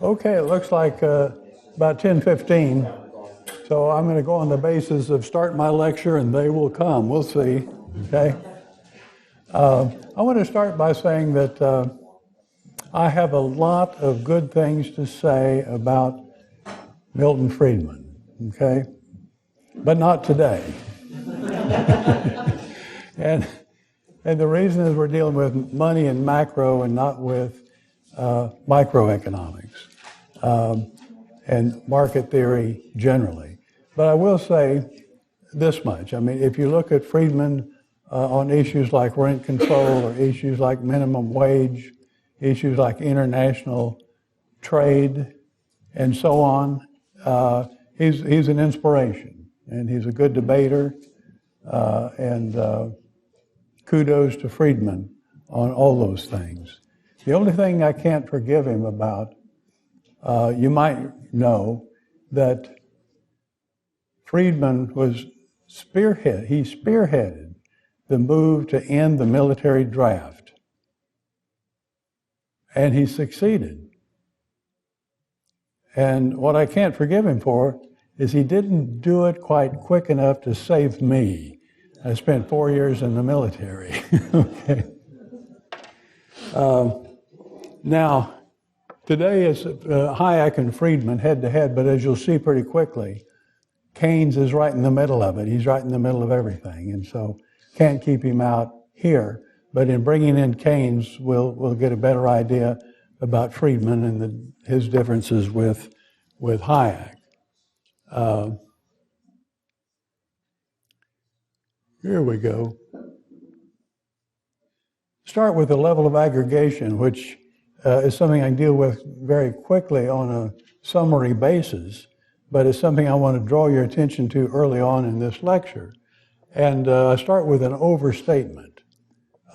Okay, it looks like about 10:15. So I'm going to go on the basis of start my lecture and they will come. We'll see. Okay. I want to start by saying that I have a lot of good things to say about Milton Friedman. Okay, but not today. and the reason is we're dealing with money and macro and not with microeconomics and market theory generally. But I will say this much. I mean, if you look at Friedman on issues like rent control or issues like minimum wage, issues like international trade, and so on, he's an inspiration, and he's a good debater, and kudos to Friedman on all those things. The only thing I can't forgive him about, you might know that Friedman was spearheaded the move to end the military draft. And he succeeded. And what I can't forgive him for is he didn't do it quite quick enough to save me. I spent 4 years in the military. Okay. Now, today it's Hayek and Friedman head to head, but as you'll see pretty quickly, Keynes is right in the middle of it. He's right in the middle of everything, and so can't keep him out here. But in bringing in Keynes, we'll get a better idea about Friedman and his differences with Hayek. Here we go. Start with the level of aggregation, which is something I can deal with very quickly on a summary basis, but it's something I want to draw your attention to early on in this lecture. And I start with an overstatement.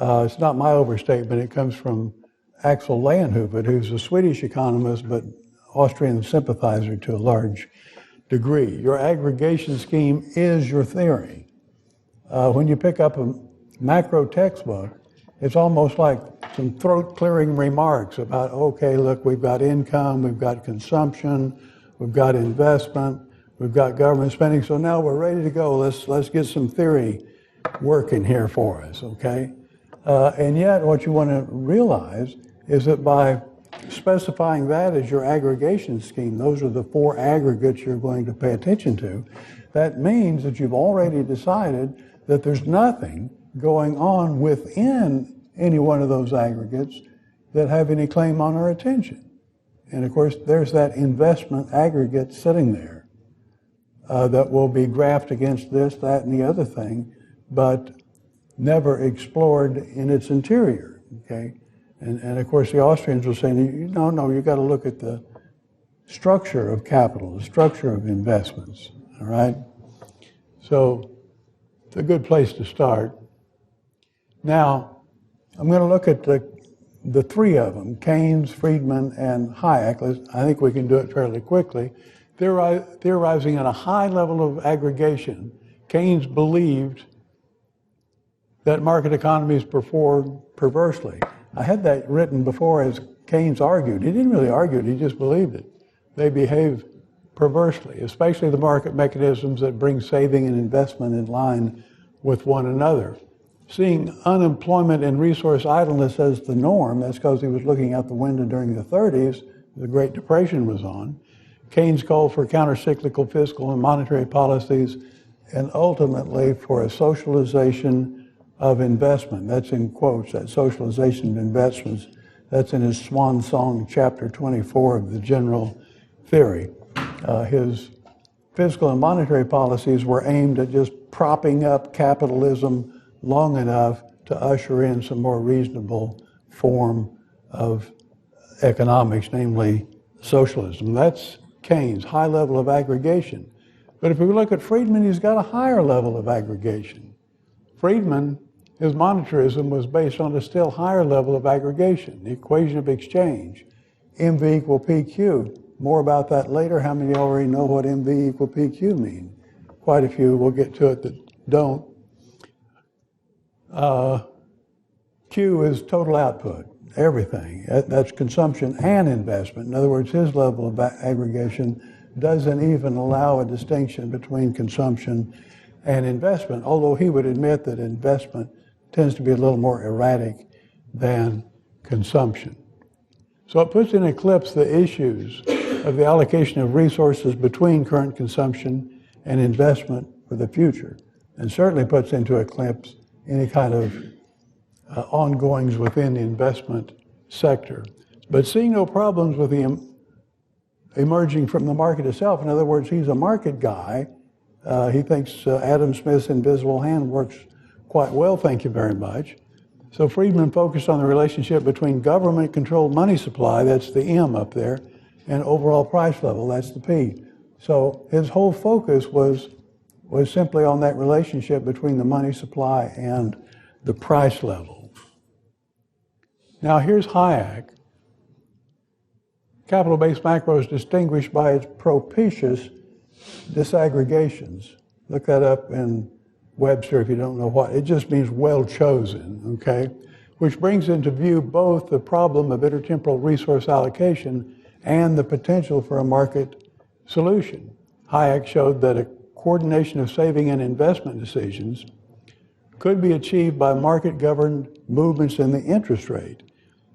It's not my overstatement. It comes from Axel Leijonhufvud, who's a Swedish economist, but Austrian sympathizer to a large degree. Your aggregation scheme is your theory. When you pick up a macro textbook, it's almost like some throat-clearing remarks about, okay, look, we've got income, we've got consumption, we've got investment, we've got government spending, so now we're ready to go. Let's get some theory working here for us, okay? And yet what you want to realize is that by specifying that as your aggregation scheme, those are the four aggregates you're going to pay attention to, that means that you've already decided that there's nothing going on within any one of those aggregates that have any claim on our attention. And of course, there's that investment aggregate sitting there that will be graphed against this, that, and the other thing, but never explored in its interior, okay? And of course, the Austrians will say, no, you've got to look at the structure of capital, the structure of investments, all right? So it's a good place to start. Now, I'm going to look at the three of them, Keynes, Friedman, and Hayek. I think we can do it fairly quickly. Theorizing at a high level of aggregation, Keynes believed that market economies perform perversely. I had that written before as Keynes argued. He didn't really argue it, he just believed it. They behave perversely, especially the market mechanisms that bring saving and investment in line with one another. Seeing unemployment and resource idleness as the norm, that's because he was looking out the window during the 30s, the Great Depression was on. Keynes called for counter-cyclical fiscal and monetary policies and ultimately for a socialization of investment. That's in quotes, that socialization of investments. That's in his swan song, chapter 24 of the General Theory. His fiscal and monetary policies were aimed at just propping up capitalism long enough to usher in some more reasonable form of economics, namely socialism. That's Keynes, high level of aggregation. But if we look at Friedman, he's got a higher level of aggregation. Friedman, his monetarism was based on a still higher level of aggregation, the equation of exchange, MV equal PQ. More about that later. How many already know what MV equal PQ mean? Quite a few. We'll get to it that don't. Q is total output, everything. That's consumption and investment. In other words, his level of aggregation doesn't even allow a distinction between consumption and investment, although he would admit that investment tends to be a little more erratic than consumption. So it puts in eclipse the issues of the allocation of resources between current consumption and investment for the future, and certainly puts into eclipse any kind of ongoings within the investment sector. But seeing no problems with the emerging from the market itself. In other words, he's a market guy. He thinks Adam Smith's invisible hand works quite well, thank you very much. So Friedman focused on the relationship between government-controlled money supply, that's the M up there, and overall price level, that's the P. So his whole focus was simply on that relationship between the money supply and the price level. Now here's Hayek. Capital-based macro is distinguished by its propitious disaggregations. Look that up in Webster if you don't know what. It just means well chosen, okay? Which brings into view both the problem of intertemporal resource allocation and the potential for a market solution. Hayek showed that a coordination of saving and investment decisions could be achieved by market-governed movements in the interest rate.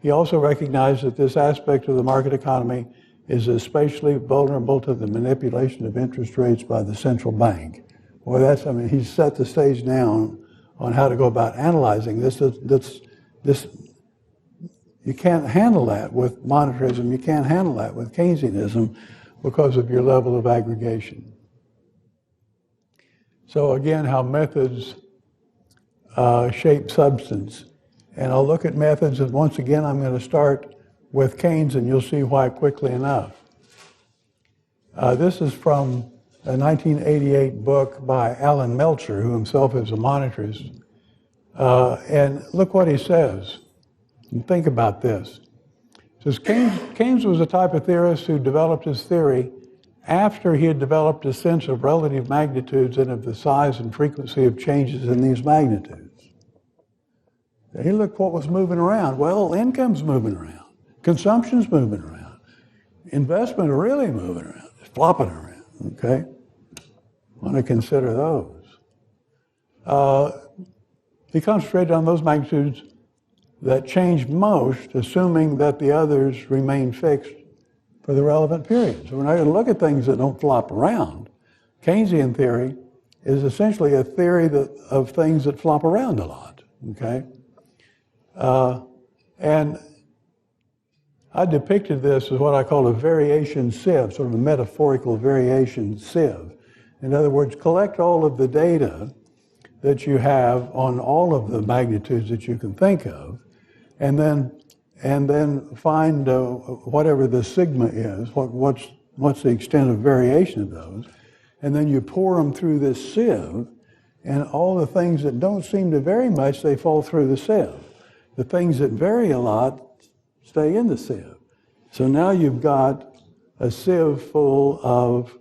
He also recognized that this aspect of the market economy is especially vulnerable to the manipulation of interest rates by the central bank. Well, he set the stage down on how to go about analyzing this. You can't handle that with monetarism. You can't handle that with Keynesianism because of your level of aggregation. So again, how methods shape substance. And I'll look at methods, and once again, I'm going to start with Keynes, and you'll see why quickly enough. This is from a 1988 book by Alan Meltzer, who himself is a monetarist. And look what he says. And think about this. He says, Keynes was a type of theorist who developed his theory after he had developed a sense of relative magnitudes and of the size and frequency of changes in these magnitudes. He looked what was moving around. Well, income's moving around. Consumption's moving around. Investment are really moving around. It's flopping around, okay? Want to consider those. He concentrated on those magnitudes that changed most, assuming that the others remain fixed for the relevant period. So we're not going to look at things that don't flop around. Keynesian theory is essentially a theory of things that flop around a lot, okay? And I depicted this as what I call a variation sieve, sort of a metaphorical variation sieve. In other words, collect all of the data that you have on all of the magnitudes that you can think of, and then find whatever the sigma is, what's the extent of variation of those, and then you pour them through this sieve, and all the things that don't seem to vary much, they fall through the sieve. The things that vary a lot stay in the sieve. So now you've got a sieve full of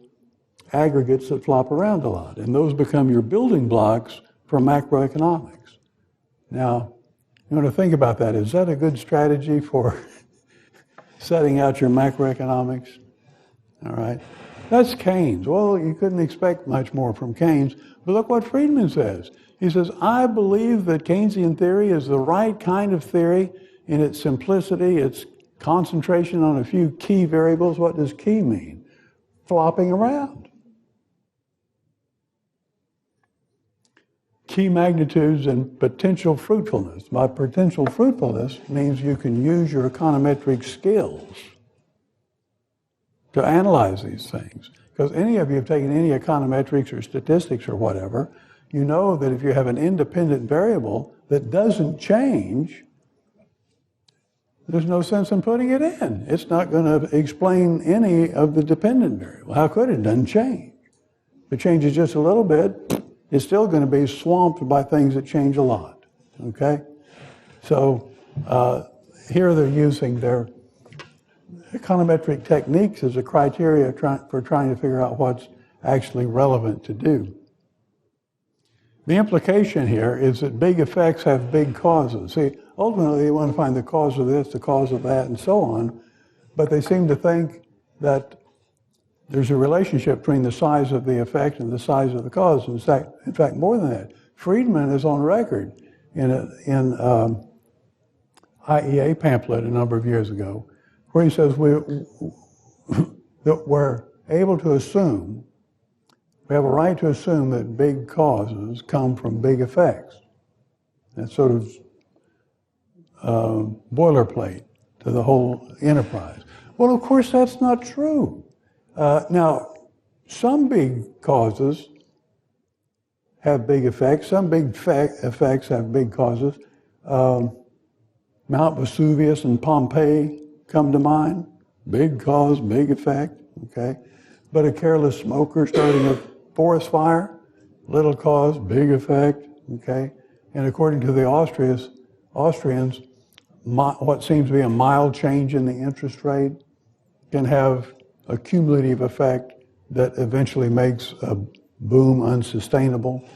aggregates that flop around a lot, and those become your building blocks for macroeconomics. Now, you want to think about that. Is that a good strategy for setting out your macroeconomics? All right. That's Keynes. Well, you couldn't expect much more from Keynes, but look what Friedman says. He says, I believe that Keynesian theory is the right kind of theory in its simplicity, its concentration on a few key variables. What does key mean? Flopping around. Key magnitudes and potential fruitfulness. By potential fruitfulness means you can use your econometric skills to analyze these things. Because any of you have taken any econometrics or statistics or whatever, you know that if you have an independent variable that doesn't change, there's no sense in putting it in. It's not going to explain any of the dependent variable. How could it? It doesn't change. If it changes just a little bit, it's still going to be swamped by things that change a lot, okay? So here they're using their econometric techniques as a criteria for trying to figure out what's actually relevant to do. The implication here is that big effects have big causes. See, ultimately they want to find the cause of this, the cause of that, and so on. But they seem to think that there's a relationship between the size of the effect and the size of the cause. In fact, more than that, Friedman is on record in IEA pamphlet a number of years ago, where he says that we're able to assume, we have a right to assume that big causes come from big effects. That's sort of boilerplate to the whole enterprise. Well, of course, that's not true. Now, some big causes have big effects. Some big effects have big causes. Mount Vesuvius and Pompeii come to mind. Big cause, big effect, okay? But a careless smoker starting a forest fire, little cause, big effect, okay? And according to the Austrians, what seems to be a mild change in the interest rate can have a cumulative effect that eventually makes a boom unsustainable.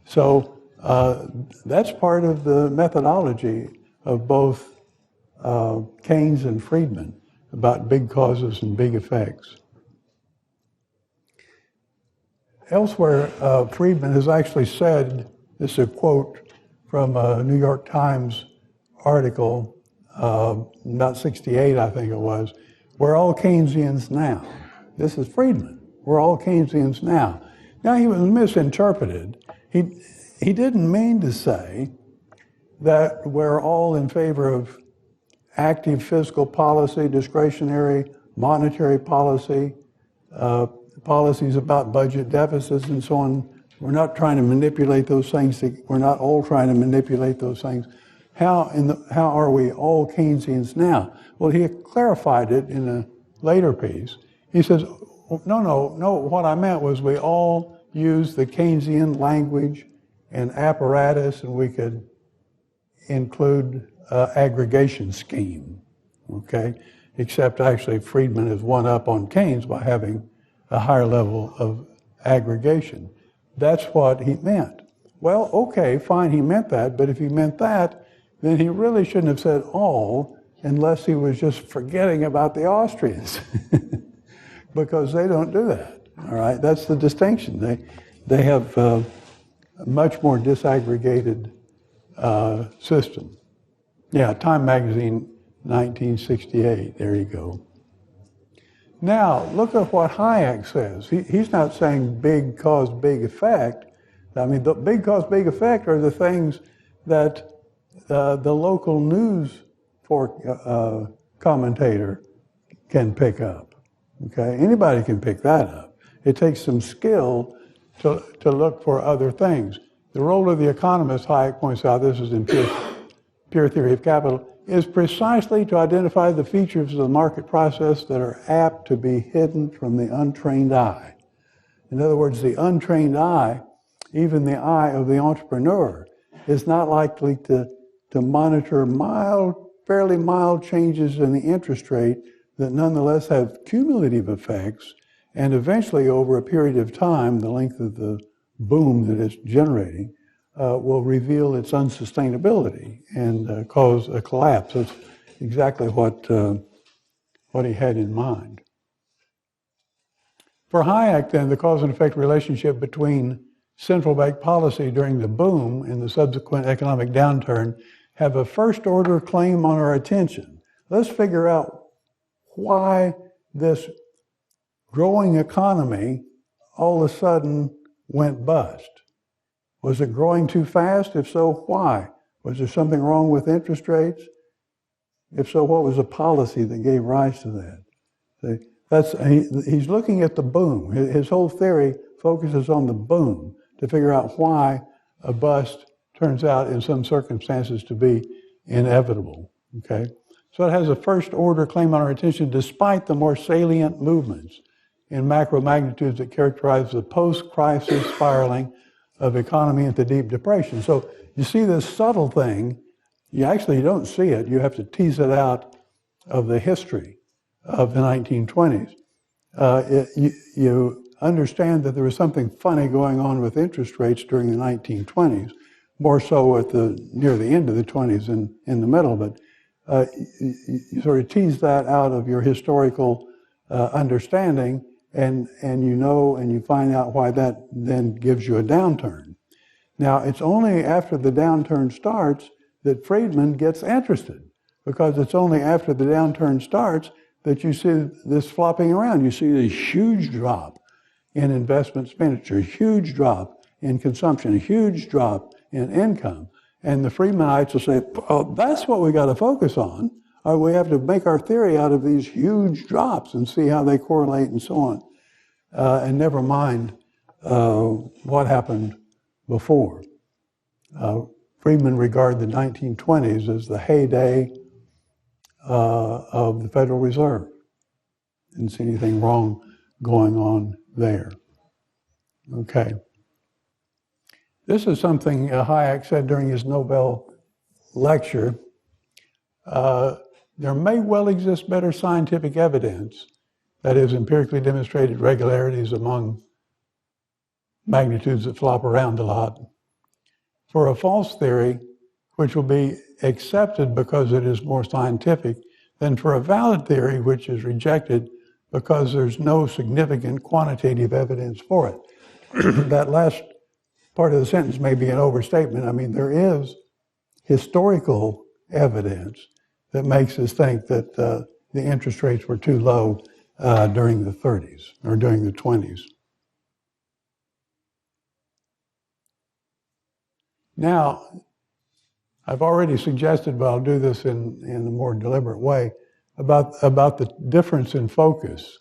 So that's part of the methodology of both Keynes and Friedman about big causes and big effects. Elsewhere, Friedman has actually said, this is a quote from a New York Times article, about 68, I think it was, we're all Keynesians now. This is Friedman. We're all Keynesians now. Now, he was misinterpreted. He didn't mean to say that we're all in favor of active fiscal policy, discretionary monetary policy, policies about budget deficits and so on. We're not trying to manipulate those things. We're not all trying to manipulate those things. How are we all Keynesians now? Well, he clarified it in a later piece. He says, no, what I meant was we all use the Keynesian language and apparatus, and we could include aggregation scheme, okay? Except actually Friedman is one up on Keynes by having a higher level of aggregation. That's what he meant. Well, okay, fine, he meant that, but if he meant that, then he really shouldn't have said all unless he was just forgetting about the Austrians, because they don't do that, all right? That's the distinction. They have a much more disaggregated system. Yeah, Time Magazine, 1968, there you go. Now, look at what Hayek says. He's not saying big cause, big effect. I mean, the big cause, big effect are the things that the local news commentator can pick up, okay? Anybody can pick that up. It takes some skill to look for other things. The role of the economist, Hayek points out, this is in Pure Theory of Capital, is precisely to identify the features of the market process that are apt to be hidden from the untrained eye. In other words, the untrained eye, even the eye of the entrepreneur, is not likely to monitor fairly mild changes in the interest rate that nonetheless have cumulative effects, and eventually over a period of time, the length of the boom that it's generating, will reveal its unsustainability and cause a collapse. That's exactly what he had in mind. For Hayek, then, the cause and effect relationship between central bank policy during the boom and the subsequent economic downturn have a first-order claim on our attention. Let's figure out why this growing economy all of a sudden went bust. Was it growing too fast? If so, why? Was there something wrong with interest rates? If so, what was the policy that gave rise to that? He's looking at the boom. His whole theory focuses on the boom to figure out why a bust turns out in some circumstances to be inevitable, okay? So it has a first-order claim on our attention despite the more salient movements in macro magnitudes that characterize the post-crisis spiraling of economy into deep depression. So you see this subtle thing, you actually don't see it, you have to tease it out of the history of the 1920s. You understand that there was something funny going on with interest rates during the 1920s, more so at near the end of the 20s and in the middle, but you sort of tease that out of your historical understanding, and you know, and you find out why that then gives you a downturn. Now, it's only after the downturn starts that Friedman gets interested, because it's only after the downturn starts that you see this flopping around. You see a huge drop in investment expenditure, a huge drop in consumption, a huge drop in income. And the Friedmanites will say, oh, that's what we got to focus on. We have to make our theory out of these huge drops and see how they correlate and so on. And never mind what happened before. Friedman regarded the 1920s as the heyday of the Federal Reserve. Didn't see anything wrong going on there. Okay. This is something Hayek said during his Nobel lecture. There may well exist better scientific evidence, that is, empirically demonstrated regularities among magnitudes that flop around a lot, for a false theory which will be accepted because it is more scientific than for a valid theory which is rejected because there's no significant quantitative evidence for it. That last part of the sentence may be an overstatement. I mean, there is historical evidence that makes us think that the interest rates were too low during the 30s or during the 20s. Now, I've already suggested, but I'll do this in a more deliberate way, about the difference in focus.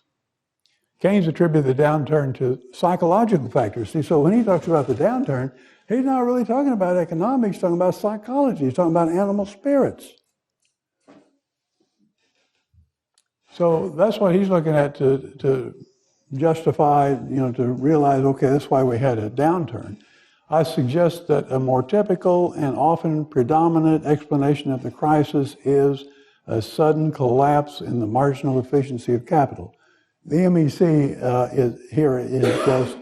Keynes attributed the downturn to psychological factors. See, so when he talks about the downturn, he's not really talking about economics, he's talking about psychology, he's talking about animal spirits. So that's what he's looking at to justify, to realize, okay, that's why we had a downturn. I suggest that a more typical and often predominant explanation of the crisis is a sudden collapse in the marginal efficiency of capital. The MEC is just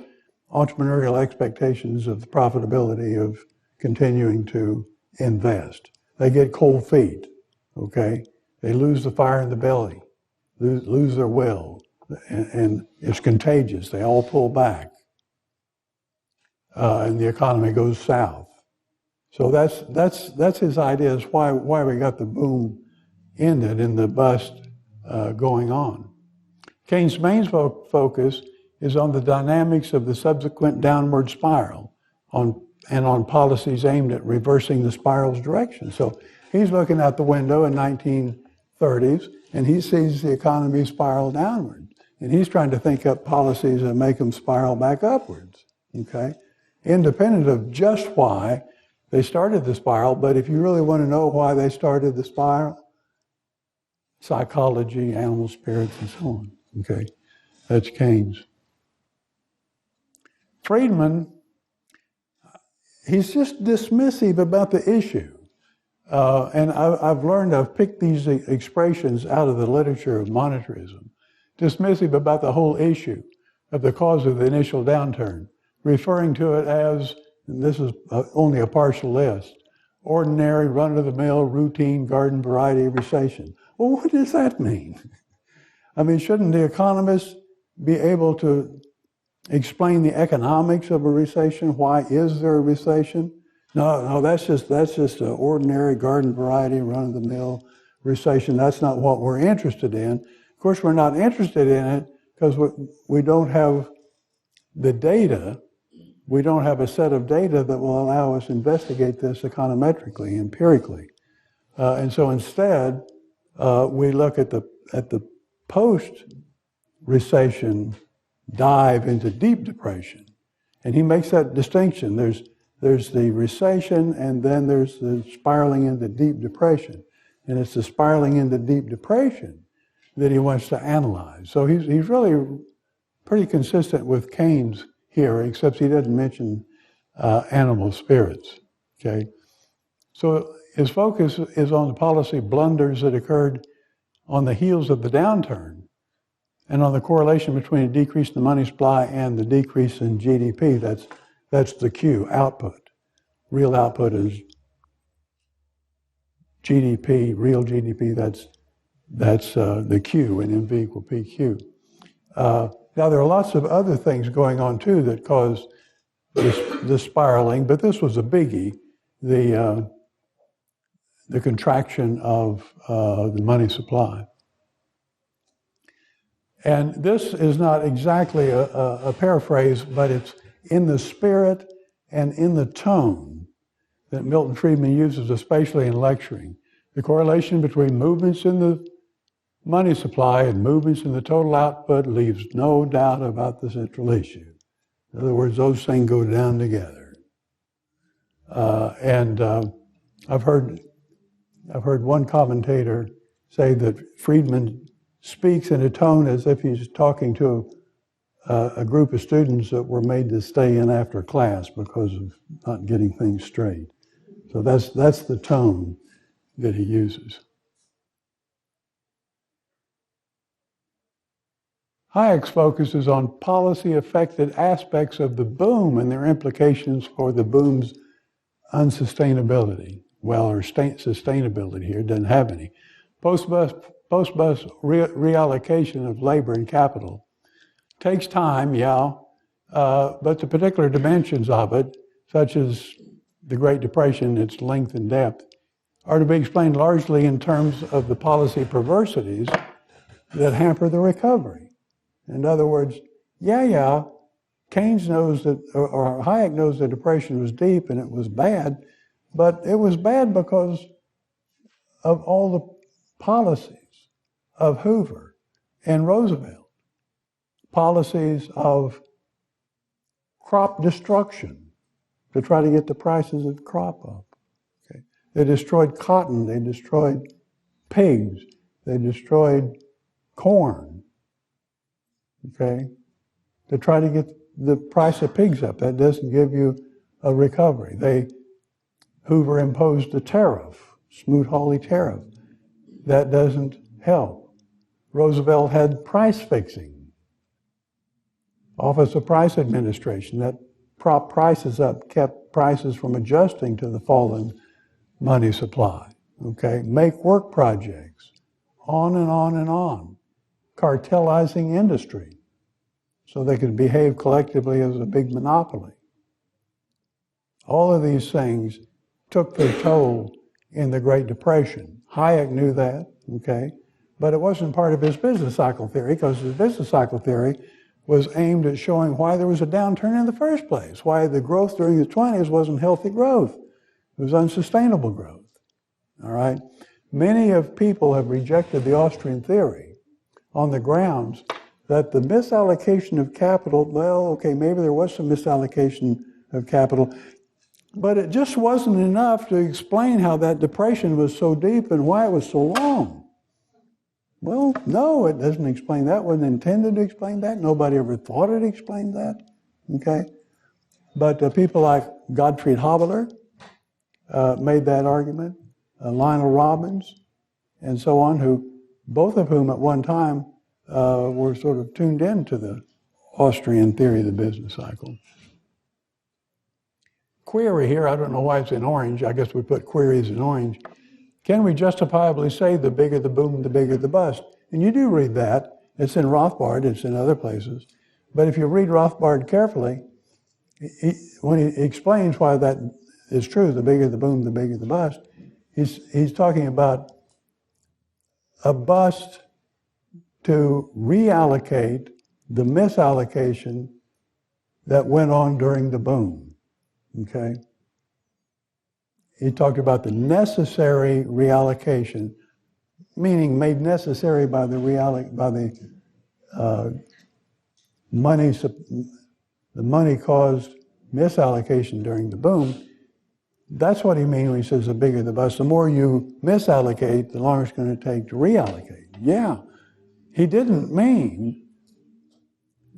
entrepreneurial expectations of the profitability of continuing to invest. They get cold feet, okay? They lose the fire in the belly, lose their will, and it's contagious. They all pull back. And the economy goes south. So that's his idea, is why we got the boom ended and the bust going on. Keynes' main focus is on the dynamics of the subsequent downward spiral and on policies aimed at reversing the spiral's direction. So he's looking out the window in 1930s and he sees the economy spiral downward. And he's trying to think up policies that make them spiral back upwards, okay? Independent of just why they started the spiral, but if you really want to know why they started the spiral, psychology, animal spirits, and so on, okay? That's Keynes. Friedman, he's just dismissive about the issue. And I've picked these expressions out of the literature of monetarism. Dismissive about the whole issue of the cause of the initial downturn, referring to it as, and this is only a partial list, ordinary, run-of-the-mill, routine, garden variety recession. Well, what does that mean? I mean, shouldn't the economists be able to explain the economics of a recession? Why is there a recession? No, that's just an ordinary garden variety, run-of-the-mill recession. That's not what we're interested in. Of course, we're not interested in it because we don't have the data. We don't have a set of data that will allow us to investigate this econometrically, empirically. And so instead, we look at the post-recession dive into deep depression. And he makes that distinction. There's the recession, and then there's the spiraling into deep depression. And it's the spiraling into deep depression that he wants to analyze. So he's really pretty consistent with Keynes here, except he doesn't mention animal spirits, okay? So his focus is on the policy blunders that occurred on the heels of the downturn and on the correlation between a decrease in the money supply and the decrease in GDP. That's the Q, output. real output is GDP, real GDP, that's the Q in MV equal PQ. Now there are lots of other things going on too that cause this spiraling, but this was a biggie, the contraction of the money supply. And this is not exactly a paraphrase, but it's in the spirit and in the tone that Milton Friedman uses, especially in lecturing. The correlation between movements in the money supply and movements in the total output leaves no doubt about the central issue. In other words, those things go down together. I've heard one commentator say that Friedman speaks in a tone as if he's talking to a group of students that were made to stay in after class because of not getting things straight. So that's the tone that he uses. Hayek's focus is on policy-affected aspects of the boom and their implications for the boom's unsustainability. Well, or sustainability here, doesn't have any. Post-bust reallocation of labor and capital takes time, yeah, but the particular dimensions of it, such as the Great Depression, its length and depth, are to be explained largely in terms of the policy perversities that hamper the recovery. In other words, Keynes knows that, or Hayek knows the Depression was deep and it was bad, but it was bad because of all the policies of Hoover and Roosevelt. Policies of crop destruction to try to get the prices of crop up. Okay. They destroyed cotton, they destroyed pigs, they destroyed corn, okay, to try to get the price of pigs up. That doesn't give you a recovery. Hoover imposed a tariff, Smoot-Hawley tariff. That doesn't help. Roosevelt had price fixing. Office of Price Administration, that propped prices up, kept prices from adjusting to the fallen money supply. Okay, make work projects, on and on and on. Cartelizing industry so they could behave collectively as a big monopoly. All of these things took their toll in the Great Depression. Hayek knew that, okay, but it wasn't part of his business cycle theory, because his business cycle theory was aimed at showing why there was a downturn in the first place, why the growth during the 20s wasn't healthy growth. It was unsustainable growth, all right? Many of people have rejected the Austrian theory on the grounds that the misallocation of capital, well, okay, maybe there was some misallocation of capital, but it just wasn't enough to explain how that depression was so deep and why it was so long. Well, no, it doesn't explain that. It wasn't intended to explain that. Nobody ever thought it explained that, okay? But people like Gottfried Haberler made that argument, Lionel Robbins, and so on, both of whom at one time were sort of tuned into the Austrian theory of the business cycle. Query here, I don't know why it's in orange. I guess we put queries in orange. Can we justifiably say the bigger the boom, the bigger the bust? And you do read that. It's in Rothbard, it's in other places. But if you read Rothbard carefully, when he explains why that is true, the bigger the boom, the bigger the bust, he's talking about a bust to reallocate the misallocation that went on during the boom, okay? He talked about the necessary reallocation, meaning made necessary by the money caused misallocation during the boom. That's what he means when he says the bigger the bust. The more you misallocate, the longer it's going to take to reallocate. Yeah, he didn't mean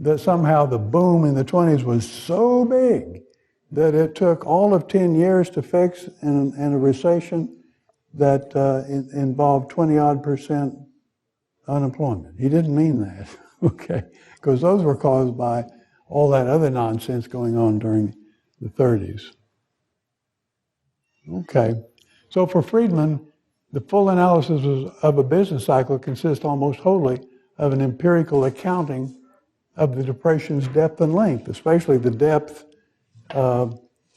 that somehow the boom in the 20s was so big that it took all of 10 years to fix in a recession that involved 20-odd% unemployment. He didn't mean that, okay? Because those were caused by all that other nonsense going on during the 30s. Okay. So for Friedman, the full analysis of a business cycle consists almost wholly of an empirical accounting of the depression's depth and length, especially the depth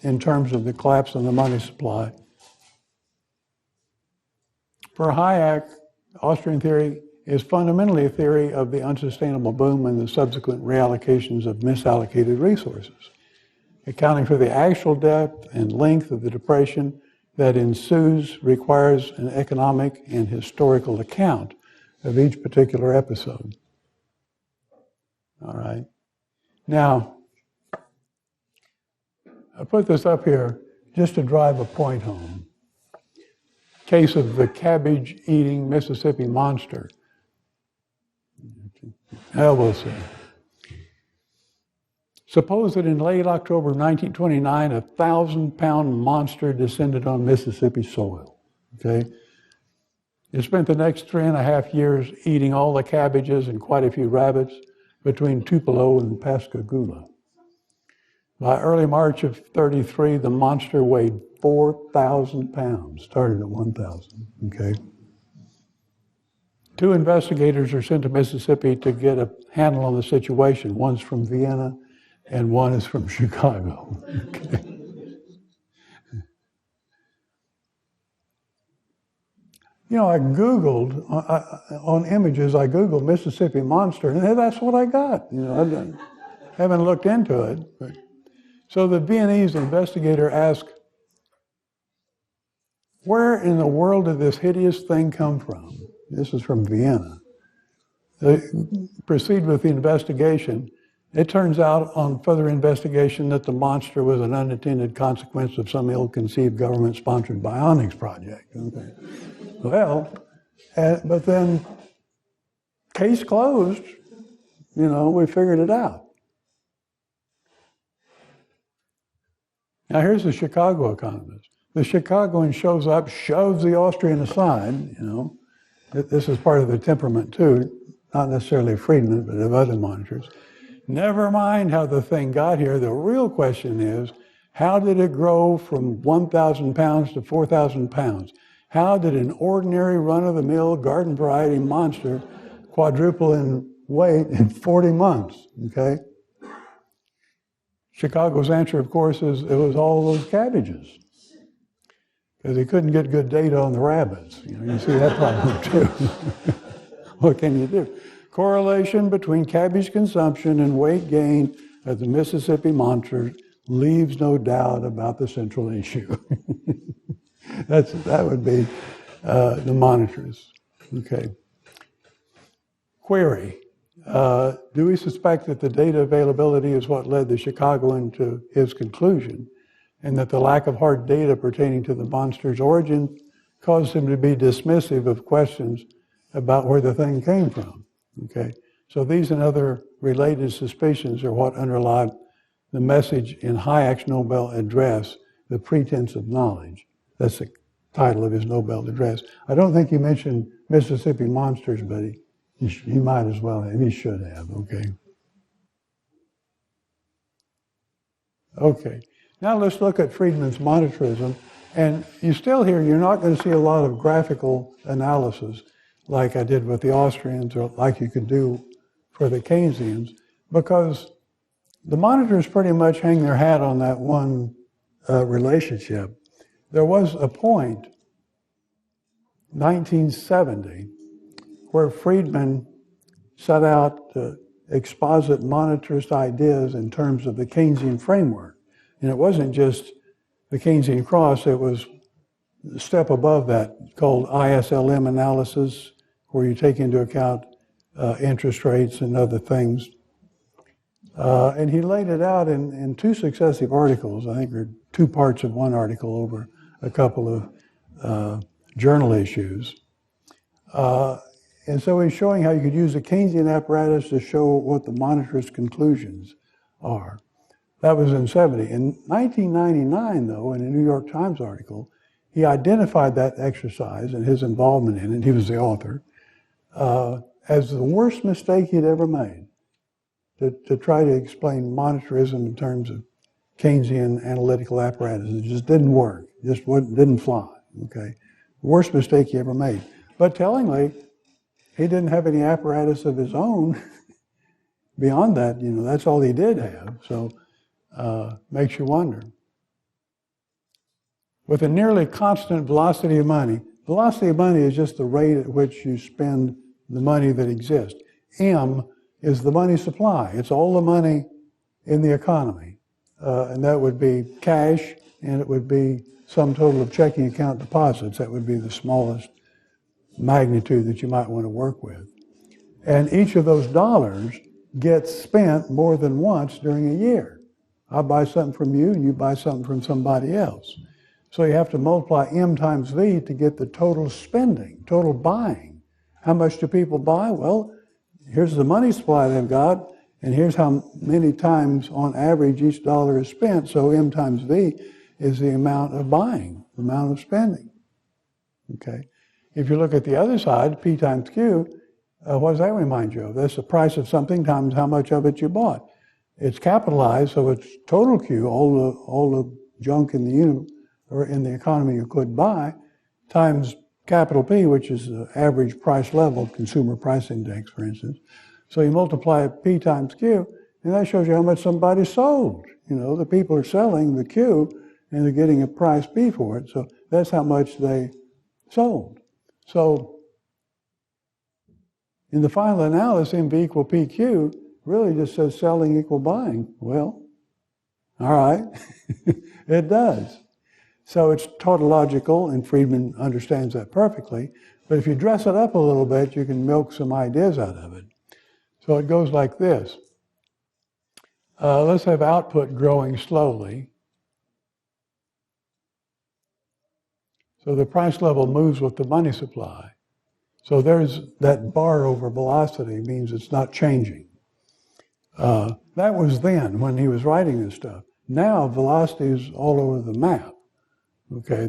in terms of the collapse in the money supply. For Hayek, Austrian theory is fundamentally a theory of the unsustainable boom and the subsequent reallocations of misallocated resources, accounting for the actual depth and length of the depression that ensues requires an economic and historical account of each particular episode. All right. Now, I put this up here just to drive a point home. Case of the cabbage-eating Mississippi monster. Hell, we'll see. Suppose that in late October 1929, a 1,000-pound monster descended on Mississippi soil. Okay? It spent the next 3.5 years eating all the cabbages and quite a few rabbits between Tupelo and Pascagoula. By early March of 33, the monster weighed 4,000 pounds, started at 1,000, okay? 2 investigators are sent to Mississippi to get a handle on the situation. One's from Vienna and one is from Chicago, okay? You know, I Googled, on images, I Googled Mississippi monster, and that's what I got. You know, I haven't looked into it. But. So the Viennese investigator asked, where in the world did this hideous thing come from? This is from Vienna. They proceed with the investigation. It turns out on further investigation that the monster was an unintended consequence of some ill-conceived government-sponsored bionics project. Okay. Well, but then, case closed, you know, we figured it out. Now here's the Chicago economist. The Chicagoan shows up, shoves the Austrian aside, you know. This is part of their temperament too, not necessarily Friedman, but of other monitors. Never mind how the thing got here, the real question is, how did it grow from 1,000 pounds to 4,000 pounds? How did an ordinary run-of-the-mill garden variety monster quadruple in weight in 40 months, okay? Chicago's answer, of course, is it was all those cabbages. Because he couldn't get good data on the rabbits. You know, you see that problem too. What can you do? Correlation between cabbage consumption and weight gain of the Mississippi monster leaves no doubt about the central issue. That would be the Monetarist. Okay. Query. Do we suspect that the data availability is what led the Chicagoan to his conclusion, and that the lack of hard data pertaining to the monster's origin caused him to be dismissive of questions about where the thing came from? Okay. So these and other related suspicions are what underlie the message in Hayek's Nobel address, The Pretense of Knowledge. That's the title of his Nobel address. I don't think he mentioned Mississippi monsters, but he might as well have. He should have, okay. Okay, now let's look at Friedman's monetarism. And you still here, you're not going to see a lot of graphical analysis like I did with the Austrians or like you could do for the Keynesians, because the monitors pretty much hang their hat on that one relationship. There was a point, 1970, where Friedman set out to exposit monetarist ideas in terms of the Keynesian framework. And it wasn't just the Keynesian cross, it was a step above that called ISLM analysis, where you take into account interest rates and other things. And he laid it out in 2 successive articles. I think there are 2 parts of one article over a couple of journal issues. And so he's showing how you could use the Keynesian apparatus to show what the monetarist conclusions are. That was in 70. In 1999, though, in a New York Times article, he identified that exercise and his involvement in it, he was the author, as the worst mistake he'd ever made, to try to explain monetarism in terms of Keynesian analytical apparatus. It just didn't work. Didn't fly. Okay, worst mistake he ever made. But tellingly, he didn't have any apparatus of his own. Beyond that, that's all he did have. So makes you wonder. With a nearly constant velocity of money is just the rate at which you spend the money that exists. M is the money supply. It's all the money in the economy. And that would be cash, and it would be sum total of checking account deposits. That would be the smallest magnitude that you might want to work with. And each of those dollars gets spent more than once during a year. I buy something from you, and you buy something from somebody else. So you have to multiply M times V to get the total spending, total buying. How much do people buy? Well, here's the money supply they've got, and here's how many times on average each dollar is spent. So M times V is the amount of buying, the amount of spending. Okay. If you look at the other side, P times Q, what does that remind you of? That's the price of something times how much of it you bought. It's capitalized, so it's total Q, all the junk in the unit or in the economy you could buy, times capital P, which is the average price level, consumer price index, for instance. So you multiply P times Q, and that shows you how much somebody sold. The people are selling the Q, and they're getting a price P for it. So that's how much they sold. So in the final analysis, MV equal PQ really just says selling equal buying. Well, all right, it does. So it's tautological, and Friedman understands that perfectly. But if you dress it up a little bit, you can milk some ideas out of it. So it goes like this. Let's have output growing slowly. So the price level moves with the money supply. So there's that bar over velocity means it's not changing. That was then when he was writing this stuff. Now velocity is all over the map. Okay,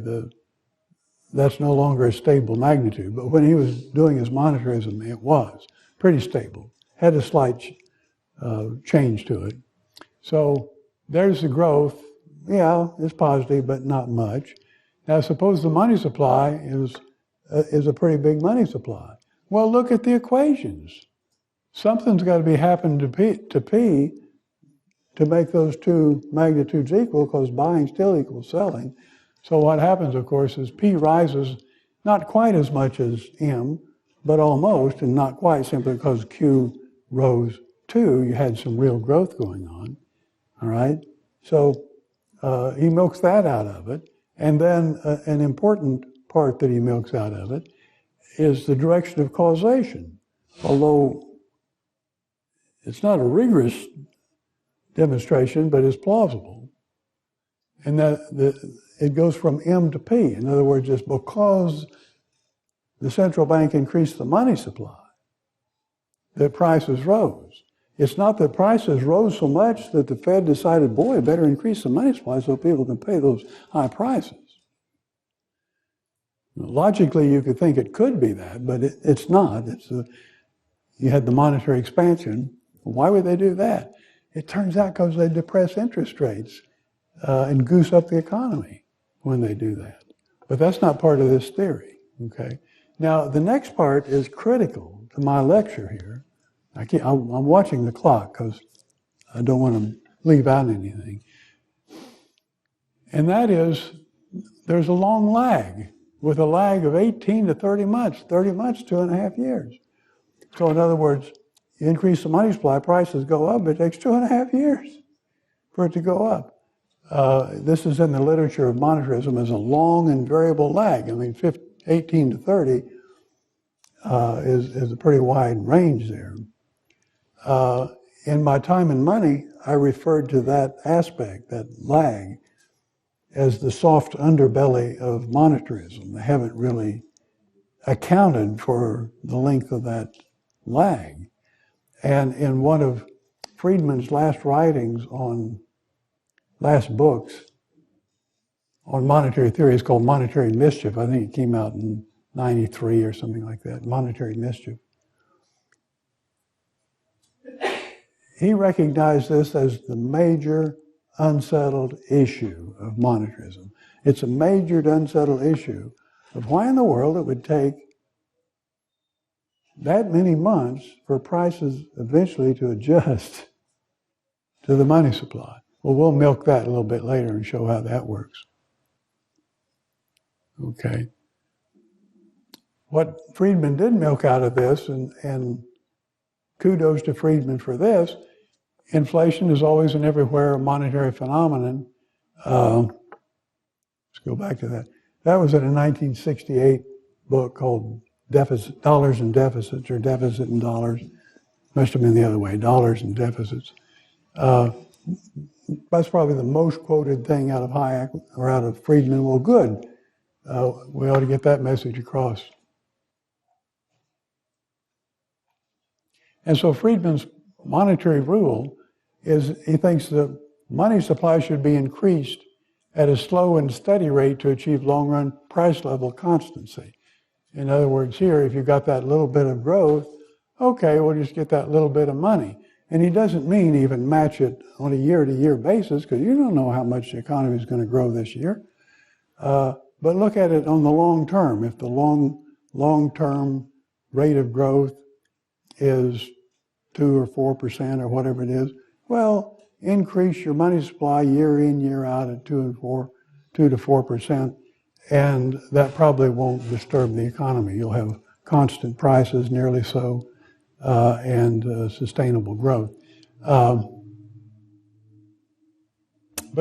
that's no longer a stable magnitude. But when he was doing his monetarism, it was pretty stable. Had a slight change to it. So there's the growth. Yeah, it's positive, but not much. Now suppose the money supply is a pretty big money supply. Well, look at the equations. Something's got to be happening to P to make those two magnitudes equal, because buying still equals selling. So what happens, of course, is P rises not quite as much as M, but almost, and not quite, simply because Q rose too. You had some real growth going on, all right? So he milks that out of it. And then an important part that he milks out of it is the direction of causation. Although it's not a rigorous demonstration, but it's plausible. And that it goes from M to P. In other words, it's because the central bank increased the money supply that prices rose. It's not that prices rose so much that the Fed decided, boy, better increase the money supply so people can pay those high prices. Logically, you could think it could be that, but it's not. You had the monetary expansion. Why would they do that? It turns out because they depress interest rates and goose up the economy when they do that. But that's not part of this theory, okay? Now, the next part is critical to my lecture here. I'm watching the clock because I don't want to leave out anything. And that is, there's a long lag, with a lag of 18 to 30 months. 30 months, 2.5 years. So in other words, you increase the money supply, prices go up, it takes 2.5 years for it to go up. This is in the literature of monetarism as a long and variable lag. I mean, 18 to 30 is a pretty wide range there. In my time and money, I referred to that aspect, that lag, as the soft underbelly of monetarism. They haven't really accounted for the length of that lag. And in one of Friedman's last books on monetary theory, it's called Monetary Mischief. I think it came out in 93 or something like that, Monetary Mischief. He recognized this as the major unsettled issue of monetarism. It's a major unsettled issue of why in the world it would take that many months for prices eventually to adjust to the money supply. Well, we'll milk that a little bit later and show how that works. Okay. What Friedman did milk out of this, and kudos to Friedman for this, inflation is always and everywhere a monetary phenomenon. Let's go back to that. That was in a 1968 book called Dollars and Deficits, or Deficit and Dollars. Must have been the other way, Dollars and Deficits. That's probably the most quoted thing out of Hayek or out of Friedman. Well, good. We ought to get that message across. And so Friedman's monetary rule is he thinks the money supply should be increased at a slow and steady rate to achieve long-run price level constancy. In other words, here, if you've got that little bit of growth, okay, we'll just get that little bit of money. And he doesn't mean even match it on a year-to-year basis, because you don't know how much the economy is going to grow this year. But look at it on the long term. If the long-term rate of growth is 2 or 4% or whatever it is, well, increase your money supply year in, year out at 2 to 4%, and that probably won't disturb the economy. You'll have constant prices, nearly so, and sustainable growth. But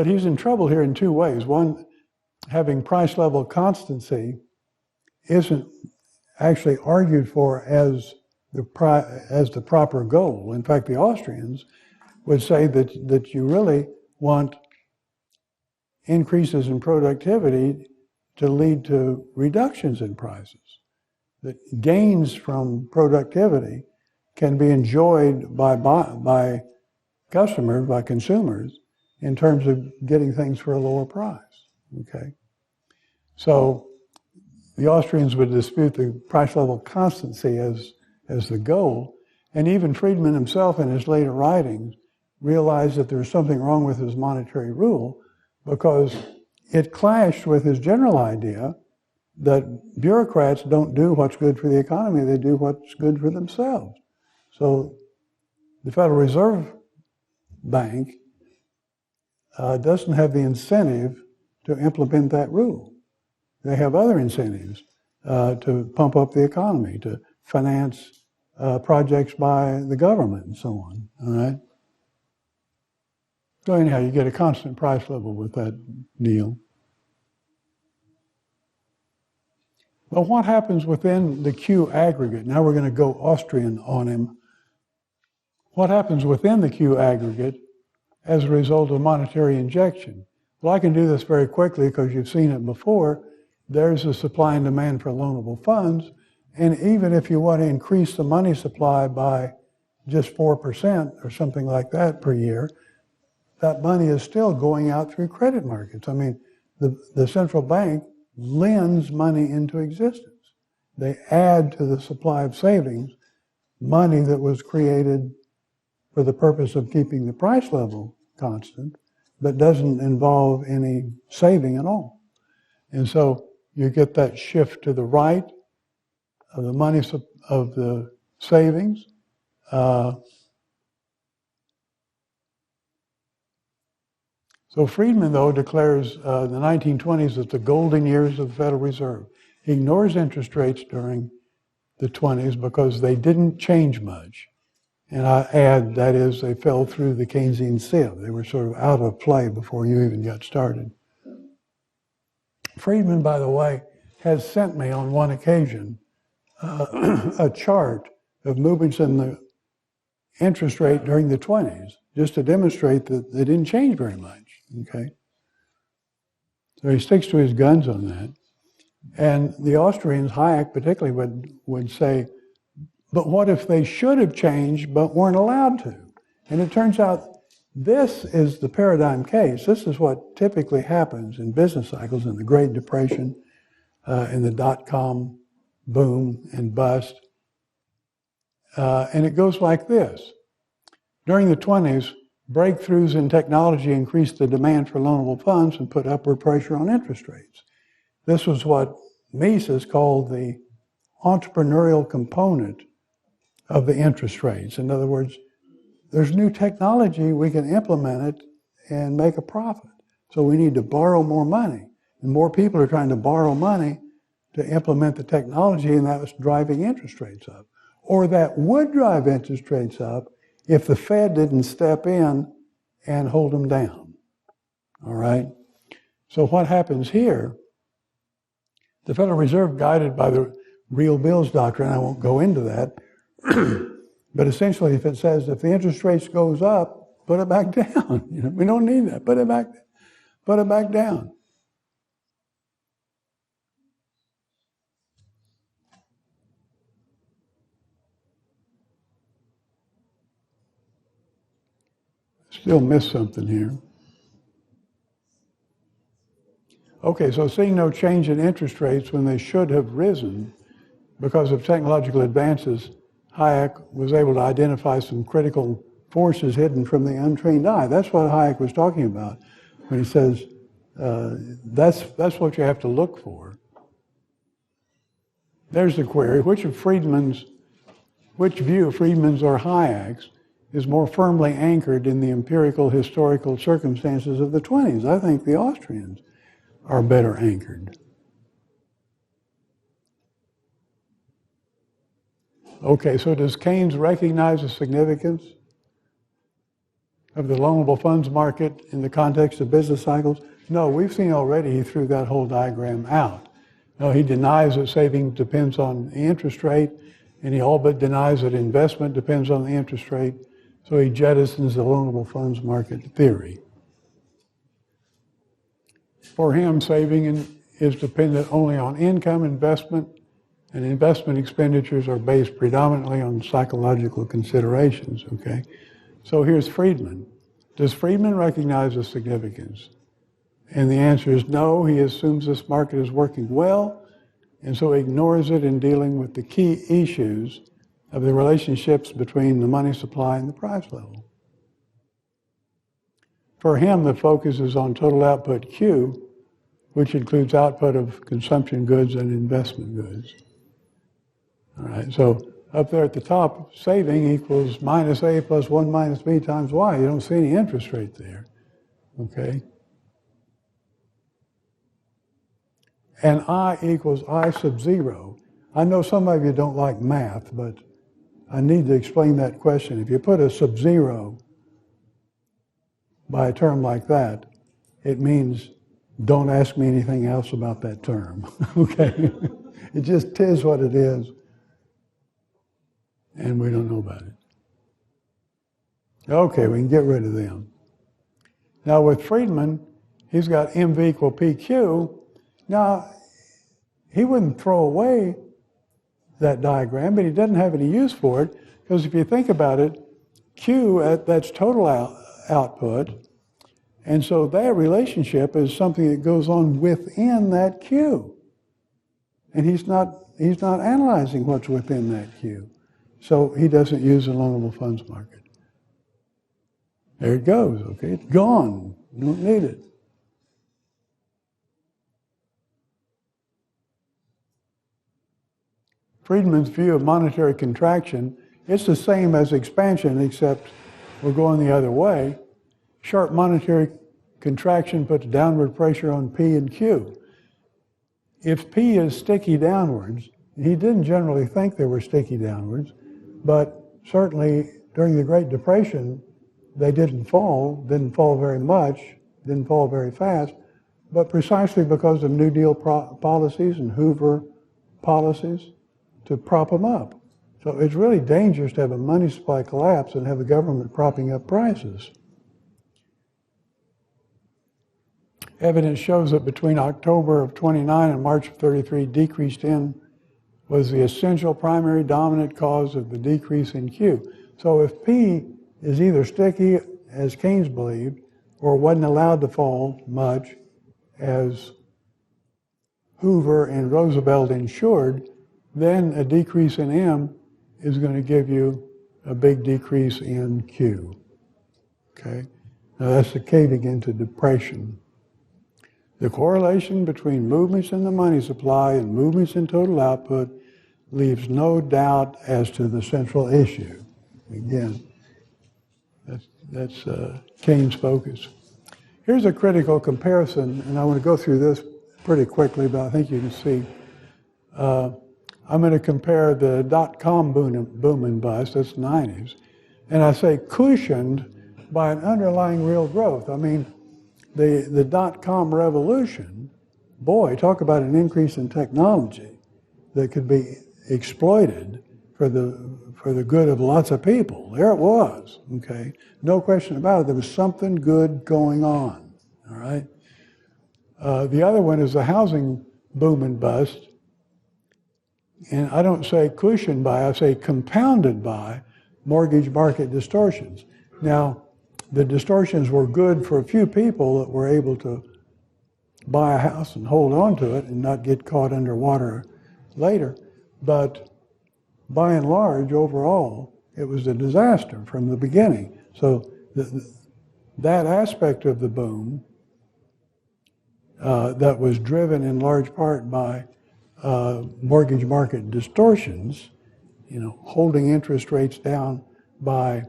he's in trouble here in two ways. One, having price level constancy isn't actually argued for as the proper goal. In fact, the Austrians would say that you really want increases in productivity to lead to reductions in prices. That gains from productivity can be enjoyed by customers, by consumers, in terms of getting things for a lower price. Okay, so the Austrians would dispute the price level constancy as the goal, and even Friedman himself in his later writings realized that there was something wrong with his monetary rule because it clashed with his general idea that bureaucrats don't do what's good for the economy, they do what's good for themselves. So the Federal Reserve Bank doesn't have the incentive to implement that rule. They have other incentives to pump up the economy, to finance projects by the government and so on, all right? So anyhow, you get a constant price level with that deal. Well, what happens within the Q aggregate? Now we're going to go Austrian on him. What happens within the Q aggregate as a result of monetary injection? Well, I can do this very quickly because you've seen it before. There's a supply and demand for loanable funds, and even if you want to increase the money supply by just 4% or something like that per year, that money is still going out through credit markets. I mean, the central bank lends money into existence. They add to the supply of savings money that was created for the purpose of keeping the price level constant, but doesn't involve any saving at all. And so you get that shift to the right of the money of the savings. So Friedman, though, declares the 1920s as the golden years of the Federal Reserve. He ignores interest rates during the 20s because they didn't change much. And I add, that is, they fell through the Keynesian sieve. They were sort of out of play before you even got started. Friedman, by the way, has sent me on one occasion a chart of movements in the interest rate during the 20s, just to demonstrate that they didn't change very much. Okay, so he sticks to his guns on that. And the Austrians, Hayek particularly, would say, but what if they should have changed but weren't allowed to? And it turns out this is the paradigm case. This is what typically happens in business cycles, in the Great Depression, in the dot-com boom and bust. And it goes like this. During the 20s, breakthroughs in technology increased the demand for loanable funds and put upward pressure on interest rates. This was what Mises called the entrepreneurial component of the interest rates. In other words, there's new technology, we can implement it and make a profit. So we need to borrow more money. And more people are trying to borrow money to implement the technology, and that was driving interest rates up. Or that would drive interest rates up if the Fed didn't step in and hold them down. All right? So what happens here, the Federal Reserve, guided by the real bills doctrine, I won't go into that, but essentially if it says if the interest rates goes up, put it back down. You know, we don't need that. Put it back down. Still miss something here. Okay, so seeing no change in interest rates when they should have risen because of technological advances, Hayek was able to identify some critical forces hidden from the untrained eye. That's what Hayek was talking about when he says that's what you have to look for. There's the query: which view of Friedman's or Hayek's is more firmly anchored in the empirical historical circumstances of the 20s? I think the Austrians are better anchored. Okay, so does Keynes recognize the significance of the loanable funds market in the context of business cycles? No, we've seen already he threw that whole diagram out. No, he denies that saving depends on the interest rate, and he all but denies that investment depends on the interest rate, so he jettisons the loanable funds market theory. For him, saving is dependent only on income, investment, and investment expenditures are based predominantly on psychological considerations, okay? So here's Friedman. Does Friedman recognize the significance? And the answer is no. He assumes this market is working well, and so ignores it in dealing with the key issues of the relationships between the money supply and the price level. For him, the focus is on total output Q, which includes output of consumption goods and investment goods. All right, so up there at the top, saving equals minus A plus 1 minus B times Y. You don't see any interest rate there, okay? And I equals I sub 0. I know some of you don't like math, but I need to explain that question. If you put a sub 0 by a term like that, it means don't ask me anything else about that term, okay? It just is what it is, and we don't know about it. Okay, we can get rid of them. Now with Friedman, he's got MV equal PQ. Now, he wouldn't throw away that diagram, but he doesn't have any use for it, because if you think about it, Q, that's total output, and so that relationship is something that goes on within that Q. And he's not analyzing what's within that Q. So he doesn't use the loanable funds market. There it goes, okay? It's gone. You don't need it. Friedman's view of monetary contraction, it's the same as expansion, except we're going the other way. Sharp monetary contraction puts downward pressure on P and Q. If P is sticky downwards, he didn't generally think they were sticky downwards, but certainly during the Great Depression, they didn't fall very much, didn't fall very fast, but precisely because of New Deal policies and Hoover policies to prop them up. So it's really dangerous to have a money supply collapse and have the government propping up prices. Evidence shows that between October of 29 and March of 33, decreased in was the essential primary dominant cause of the decrease in Q. So if P is either sticky, as Keynes believed, or wasn't allowed to fall much, as Hoover and Roosevelt ensured, then a decrease in M is going to give you a big decrease in Q. okay? Now that's the caving into depression. The correlation between movements in the money supply and movements in total output leaves no doubt as to the central issue. Again, that's Keynes' focus. Here's a critical comparison, and I want to go through this pretty quickly, but I think you can see. I'm going to compare the dot-com boom and bust, that's 90s, and I say cushioned by an underlying real growth. I mean, the dot-com revolution, boy, talk about an increase in technology that could be exploited for the good of lots of people. There it was, okay? No question about it. There was something good going on, all right? The other one is the housing boom and bust. And I don't say cushioned by, I say compounded by mortgage market distortions. Now, the distortions were good for a few people that were able to buy a house and hold on to it and not get caught underwater later. But by and large, overall, it was a disaster from the beginning. So that aspect of the boom that was driven in large part by mortgage market distortions, holding interest rates down by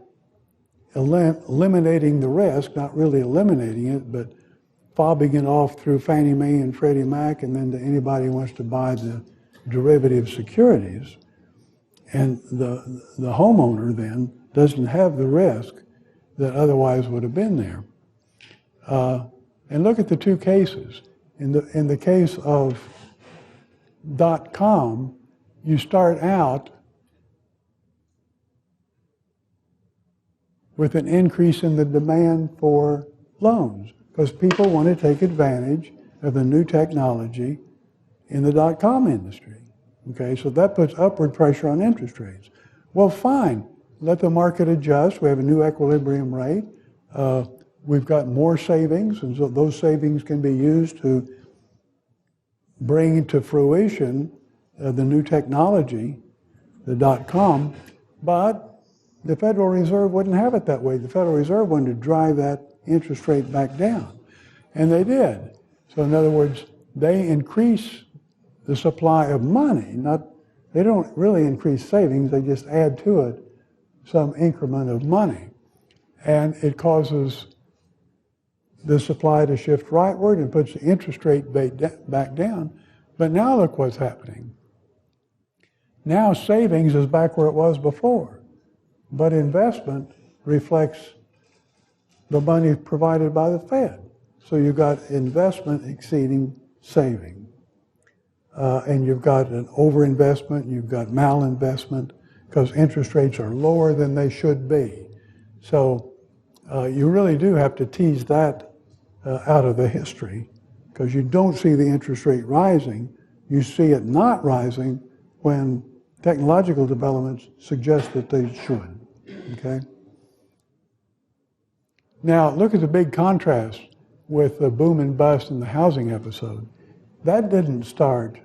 eliminating the risk, not really eliminating it, but fobbing it off through Fannie Mae and Freddie Mac, and then to anybody who wants to buy the derivative securities. And the homeowner then doesn't have the risk that otherwise would have been there. And look at the two cases. In the case of .com, you start out with an increase in the demand for loans because people want to take advantage of the new technology in the .com industry. Okay, so that puts upward pressure on interest rates. Well, fine, let the market adjust. We have a new equilibrium rate. We've got more savings, and so those savings can be used to bring to fruition the new technology, the .com, but the Federal Reserve wouldn't have it that way. The Federal Reserve wanted to drive that interest rate back down, and they did. So in other words, they increase the supply of money. They don't really increase savings, they just add to it some increment of money. And it causes the supply to shift rightward and puts the interest rate back down. But now look what's happening. Now savings is back where it was before, but investment reflects the money provided by the Fed. So you've got investment exceeding saving. And you've got an overinvestment, you've got malinvestment, because interest rates are lower than they should be. So you really do have to tease that out of the history, because you don't see the interest rate rising. You see it not rising when technological developments suggest that they should, okay? Now, look at the big contrast with the boom and bust in the housing episode. That didn't start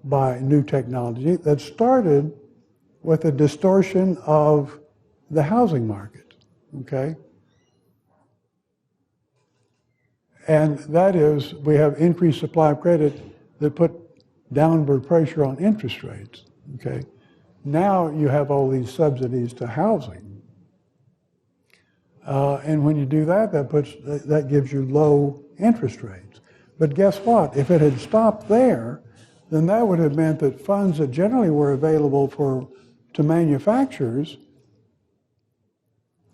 by new technology. That started with a distortion of the housing market, okay? And that is, we have increased supply of credit that put downward pressure on interest rates, okay? Now you have all these subsidies to housing. And when you do that, that gives you low interest rates. But guess what? If it had stopped there, then that would have meant that funds that generally were available to manufacturers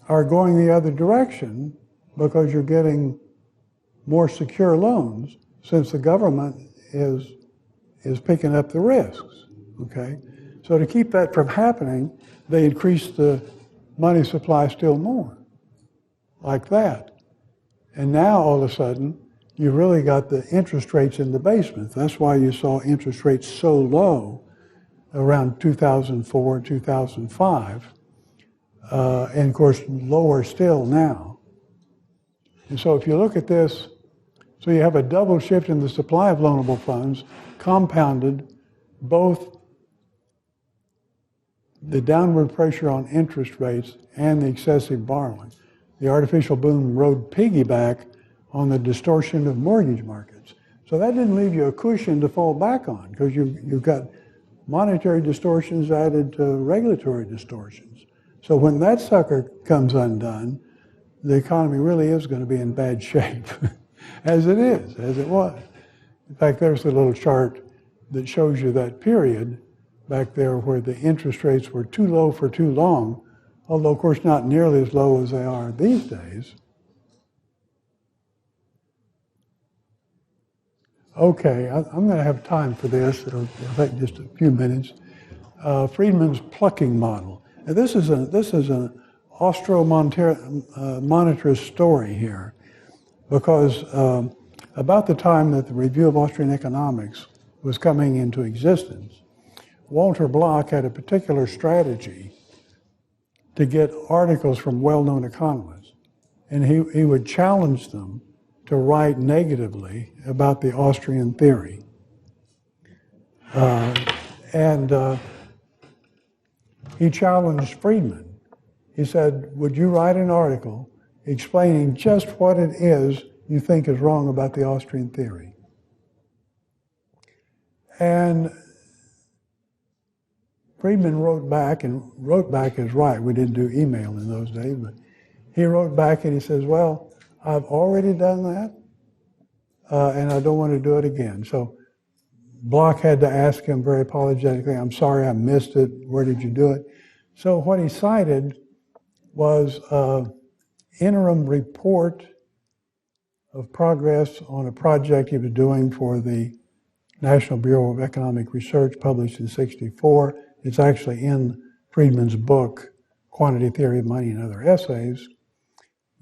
are going the other direction because you're getting more secure loans since the government is picking up the risks, okay? So to keep that from happening, they increase the money supply still more, like that. And now all of a sudden, you really got the interest rates in the basement. That's why you saw interest rates so low around 2004, 2005, and of course lower still now. And so if you look at this, so you have a double shift in the supply of loanable funds, compounded both the downward pressure on interest rates and the excessive borrowing. the artificial boom rode piggyback on the distortion of mortgage markets. So that didn't leave you a cushion to fall back on, because you've got monetary distortions added to regulatory distortions. So when that sucker comes undone, the economy really is going to be in bad shape, as it is, as it was. In fact, there's a little chart that shows you that period back there where the interest rates were too low for too long, although, of course, not nearly as low as they are these days. Okay, I'm going to have time for this. It'll take just a few minutes. Friedman's plucking model. Now, this is an Austro-monetarist story here, because about the time that the Review of Austrian Economics was coming into existence, Walter Block had a particular strategy to get articles from well-known economists, and he would challenge them to write negatively about the Austrian theory. He challenged Friedman. He said, would you write an article explaining just what it is you think is wrong about the Austrian theory? And Friedman wrote back is right. We didn't do email in those days, but he wrote back and he says, well, I've already done that, and I don't want to do it again. So Block had to ask him very apologetically, I'm sorry I missed it, where did you do it? So what he cited was an interim report of progress on a project he was doing for the National Bureau of Economic Research, published in '64. It's actually in Friedman's book, Quantity Theory of Money and Other Essays.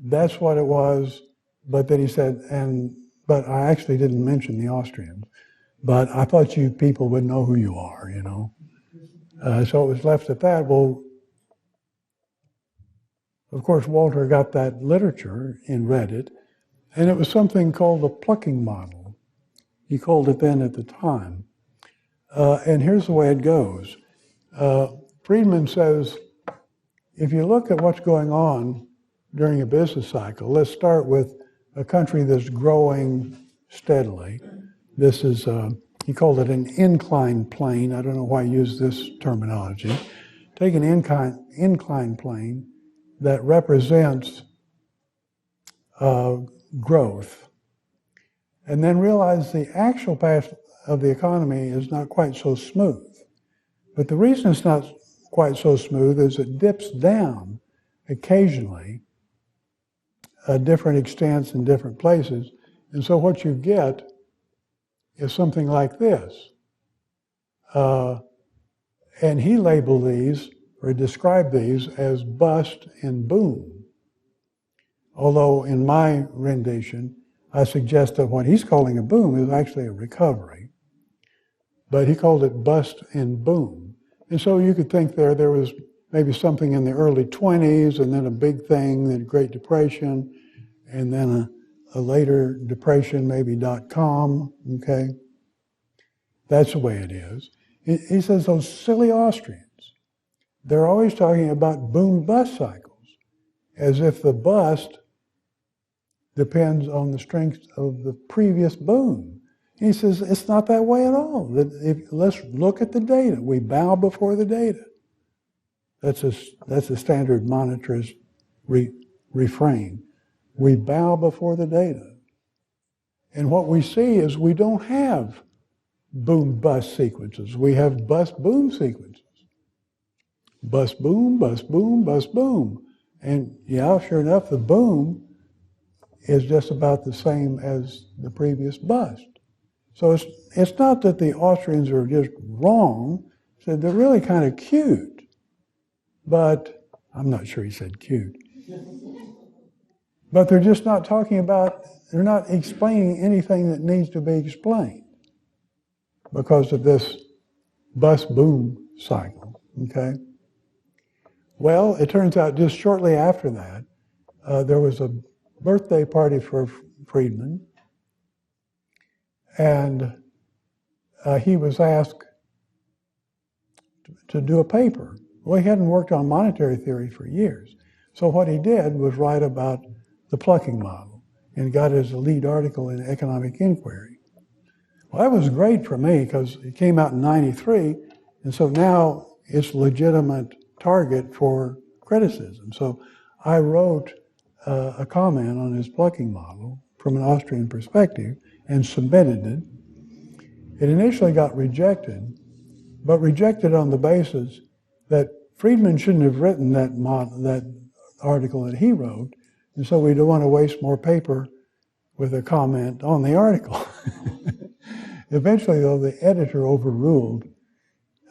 That's what it was, but then he said, but I actually didn't mention the Austrians, but I thought you people would know who you are, you know. So it was left at that. Well, of course, Walter got that literature and read it, and it was something called the plucking model. He called it then at the time. And here's the way it goes. Friedman says, if you look at what's going on during a business cycle, let's start with a country that's growing steadily. This is, he called it an incline plane. I don't know why I use this terminology. Take an incline plane that represents growth, and then realize the actual path of the economy is not quite so smooth. But the reason it's not quite so smooth is it dips down occasionally at different extents in different places. And so what you get is something like this. And he labeled these, or described these, as bust and boom. Although in my rendition, I suggest that what he's calling a boom is actually a recovery. But he called it bust and boom. And so you could think there was maybe something in the early 20s, and then a big thing, then Great Depression, and then a later depression, maybe .com, okay? That's the way it is. He says those silly Austrians, they're always talking about boom-bust cycles, as if the bust depends on the strength of the previous boom. He says it's not that way at all. Let's look at the data. We bow before the data. That's a standard monetarist refrain. We bow before the data. And what we see is we don't have boom-bust sequences. We have bust-boom sequences. Bust-boom, bust-boom, bust-boom. And yeah, sure enough, the boom is just about the same as the previous bust. So it's not that the Austrians are just wrong. So they're really kind of cute. But I'm not sure he said cute. But they're just not talking about, they're not explaining anything that needs to be explained because of this bust-boom cycle, okay? Well, it turns out just shortly after that, there was a birthday party for Friedman, and he was asked to do a paper. Well, he hadn't worked on monetary theory for years. So what he did was write about the plucking model and got it as a lead article in Economic Inquiry. Well, that was great for me because it came out in '93, and so now it's a legitimate target for criticism. So I wrote a comment on his plucking model from an Austrian perspective and submitted it. It initially got rejected, but rejected on the basis that Friedman shouldn't have written that article that he wrote, and so we don't want to waste more paper with a comment on the article. Eventually, though, the editor overruled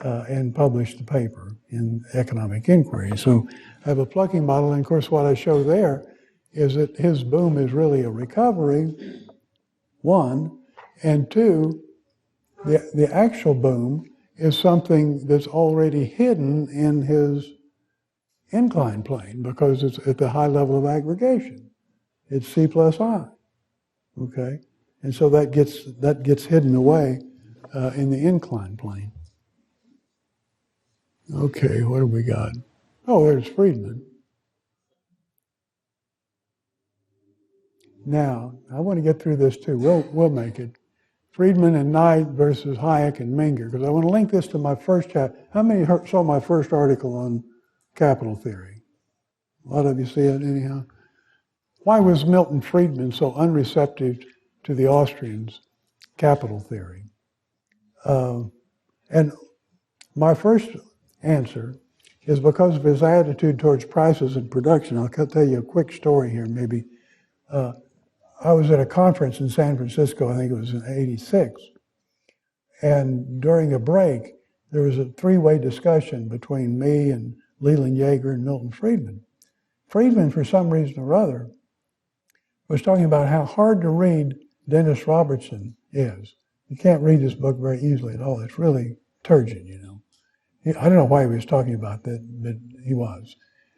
and published the paper in Economic Inquiry. So I have a plucking model, and of course what I show there is that his boom is really a recovery, one, and two, the actual boom is something that's already hidden in his incline plane because it's at the high level of aggregation. It's C plus I, okay? And so that gets hidden away in the incline plane. Okay, what have we got? Oh, there's Friedman. Now, I want to get through this too. We'll make it. Friedman and Knight versus Hayek and Menger, because I want to link this to my first chapter. How many saw my first article on capital theory? A lot of you see it anyhow. Why was Milton Friedman so unreceptive to the Austrians' capital theory? And my first answer is because of his attitude towards prices and production. I'll tell you a quick story here, maybe. I was at a conference in San Francisco, I think it was in '86, and during a break, there was a three-way discussion between me and Leland Yeager and Milton Friedman. Friedman, for some reason or other, was talking about how hard to read Dennis Robertson is. You can't read this book very easily at all. It's really turgid, you know. I don't know why he was talking about that, but he was.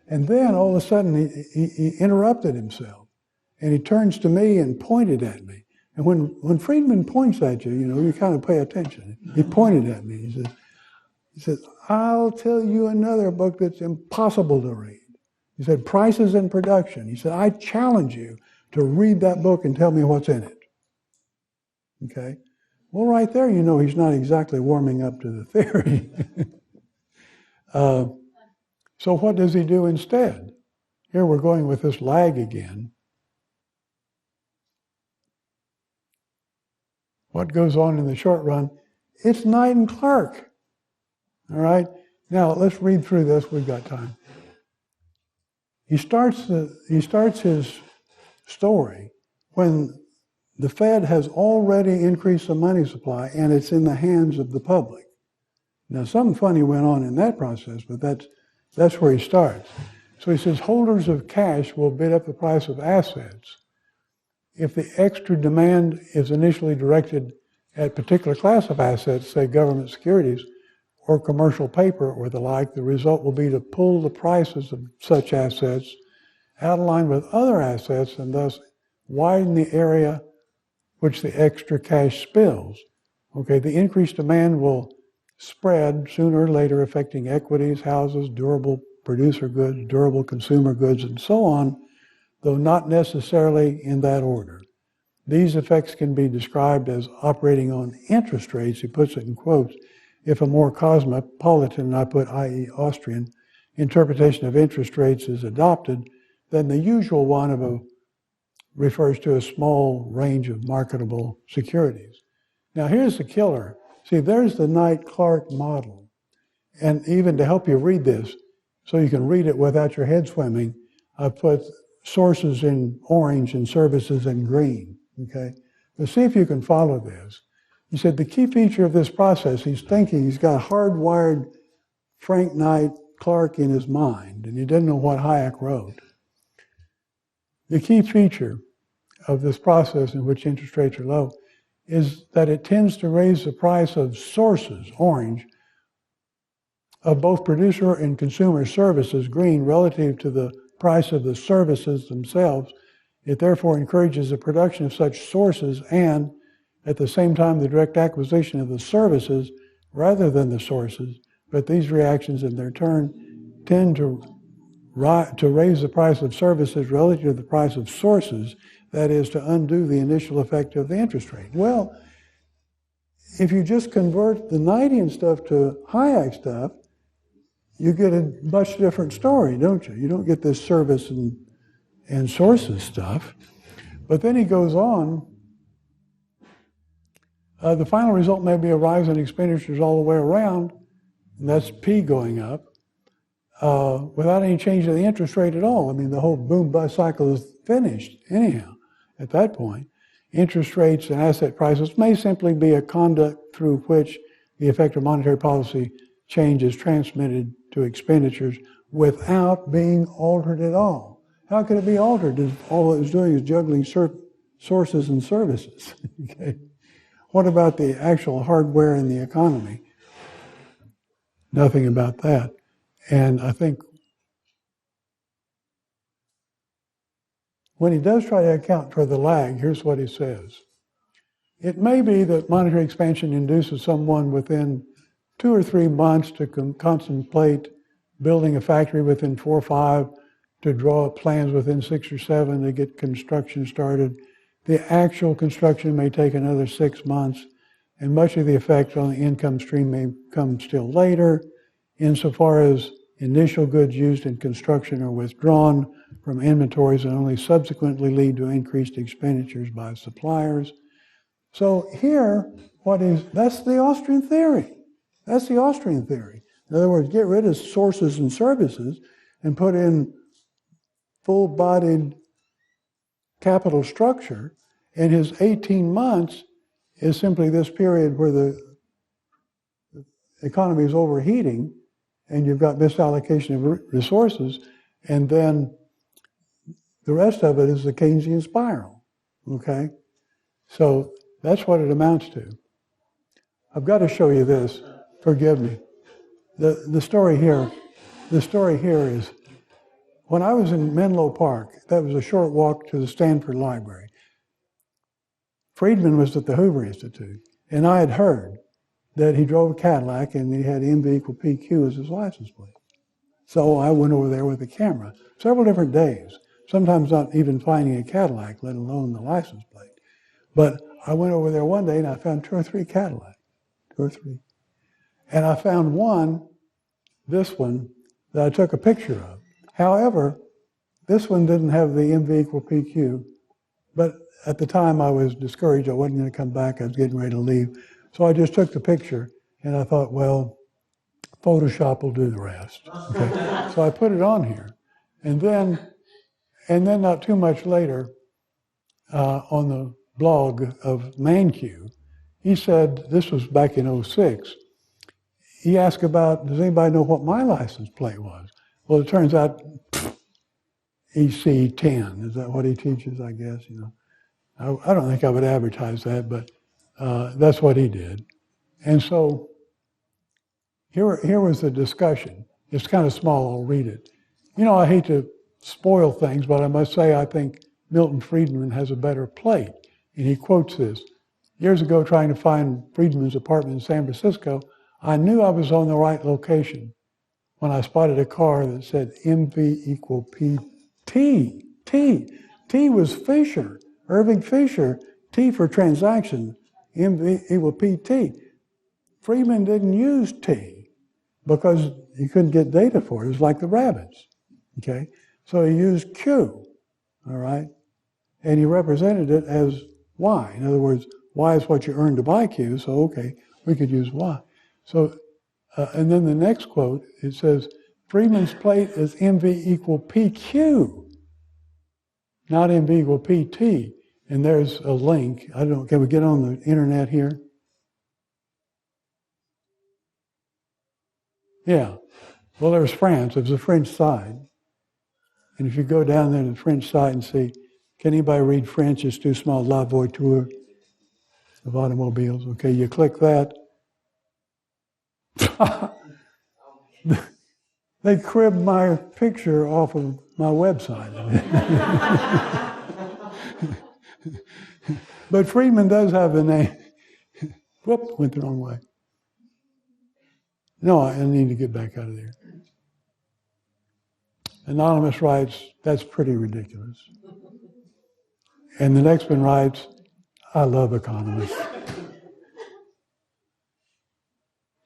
And then all of a sudden he interrupted himself. And he turns to me and pointed at me. And when Friedman points at you, you know, you kind of pay attention. He pointed at me. He says, I'll tell you another book that's impossible to read. He said, Prices and Production. He said, I challenge you to read that book and tell me what's in it. Okay? Well, right there, you know he's not exactly warming up to the theory. So what does he do instead? Here we're going with this lag again. What goes on in the short run? It's Knight and Clark. All right? Now, let's read through this. We've got time. He starts his story when the Fed has already increased the money supply and it's in the hands of the public. Now, something funny went on in that process, but that's where he starts. So he says, holders of cash will bid up the price of assets. If the extra demand is initially directed at a particular class of assets, say government securities or commercial paper or the like, the result will be to pull the prices of such assets out of line with other assets and thus widen the area which the extra cash spills. Okay, the increased demand will spread sooner or later, affecting equities, houses, durable producer goods, durable consumer goods, and so on, though not necessarily in that order. These effects can be described as operating on interest rates, he puts it in quotes, if a more cosmopolitan, I put i.e. Austrian, interpretation of interest rates is adopted, then the usual one refers to a small range of marketable securities. Now here's the killer. See, there's the Knight-Clark model. And even to help you read this, so you can read it without your head swimming, I put sources in orange and services in green, okay? Let's see if you can follow this. He said the key feature of this process, he's thinking, he's got a hardwired Frank Knight Clark in his mind, and he didn't know what Hayek wrote. The key feature of this process in which interest rates are low is that it tends to raise the price of sources, orange, of both producer and consumer services, green, relative to the price of the services themselves. It therefore encourages the production of such sources and, at the same time, the direct acquisition of the services rather than the sources. But these reactions, in their turn, tend to raise the price of services relative to the price of sources, that is, to undo the initial effect of the interest rate. Well, if you just convert the Knightian stuff to Hayek stuff, you get a much different story, don't you? You don't get this service and sources stuff. But then he goes on, the final result may be a rise in expenditures all the way around, and that's P going up, without any change in the interest rate at all. I mean, the whole boom-bust cycle is finished anyhow at that point. Interest rates and asset prices may simply be a conduct through which the effect of monetary policy change is transmitted to expenditures without being altered at all. How could it be altered if all it was doing is juggling sources and services? Okay. What about the actual hardware in the economy? Nothing about that. And I think when he does try to account for the lag, here's what he says. It may be that monetary expansion induces someone within 2 or 3 months to contemplate building a factory within 4 or 5, to draw up plans within 6 or 7 to get construction started. The actual construction may take another 6 months, and much of the effect on the income stream may come still later, insofar as initial goods used in construction are withdrawn from inventories and only subsequently lead to increased expenditures by suppliers. So here, that's the Austrian theory. That's the Austrian theory. In other words, get rid of sources and services and put in full-bodied capital structure, and his 18 months is simply this period where the economy is overheating and you've got misallocation of resources, and then the rest of it is the Keynesian spiral, okay? So that's what it amounts to. I've got to show you this. Forgive me. The story here is, when I was in Menlo Park, that was a short walk to the Stanford Library. Friedman was at the Hoover Institute, and I had heard that he drove a Cadillac and he had MV equal PQ as his license plate. So I went over there with a camera, several different days, sometimes not even finding a Cadillac, let alone the license plate. But I went over there one day and I found 2 or 3 Cadillacs, 2 or 3. And I found one, this one, that I took a picture of. However, this one didn't have the MV equal PQ, but at the time I was discouraged. I wasn't going to come back. I was getting ready to leave. So I just took the picture, and I thought, well, Photoshop will do the rest. Okay? So I put it on here. And then not too much later, on the blog of ManQ, he said, this was back in 06, he asked about, does anybody know what my license plate was? Well, it turns out EC10, is that what he teaches, I guess? You know, I don't think I would advertise that, but that's what he did. And so here was the discussion. It's kind of small, I'll read it. You know, I hate to spoil things, but I must say I think Milton Friedman has a better plate. And he quotes this. Years ago, trying to find Friedman's apartment in San Francisco, I knew I was on the right location when I spotted a car that said MV equal PT. T was Fisher, Irving Fisher, T for transaction, MV equal PT. Friedman didn't use T because he couldn't get data for it. It was like the rabbits, okay? So he used Q, all right? And he represented it as Y. In other words, Y is what you earn to buy Q, so okay, we could use Y. So, and then the next quote, it says, Friedman's plate is MV equal PQ, not MV equal PT. And there's a link. I don't know, can we get on the internet here? Yeah. Well, there's France. There's a French side. And if you go down there to the French side and see, can anybody read French? It's too small. La voiture of automobiles. Okay, you click that. They cribbed my picture off of my website. But Friedman does have the name. Whoop, went the wrong way. No, I need to get back out of there. Anonymous writes, that's pretty ridiculous. And the next one writes, I love economists.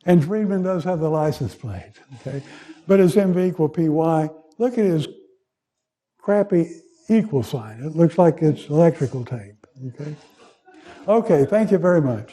And Friedman does have the license plate, okay? But it's MV equal PY. Look at his crappy equal sign. It looks like it's electrical tape, okay? Okay, thank you very much.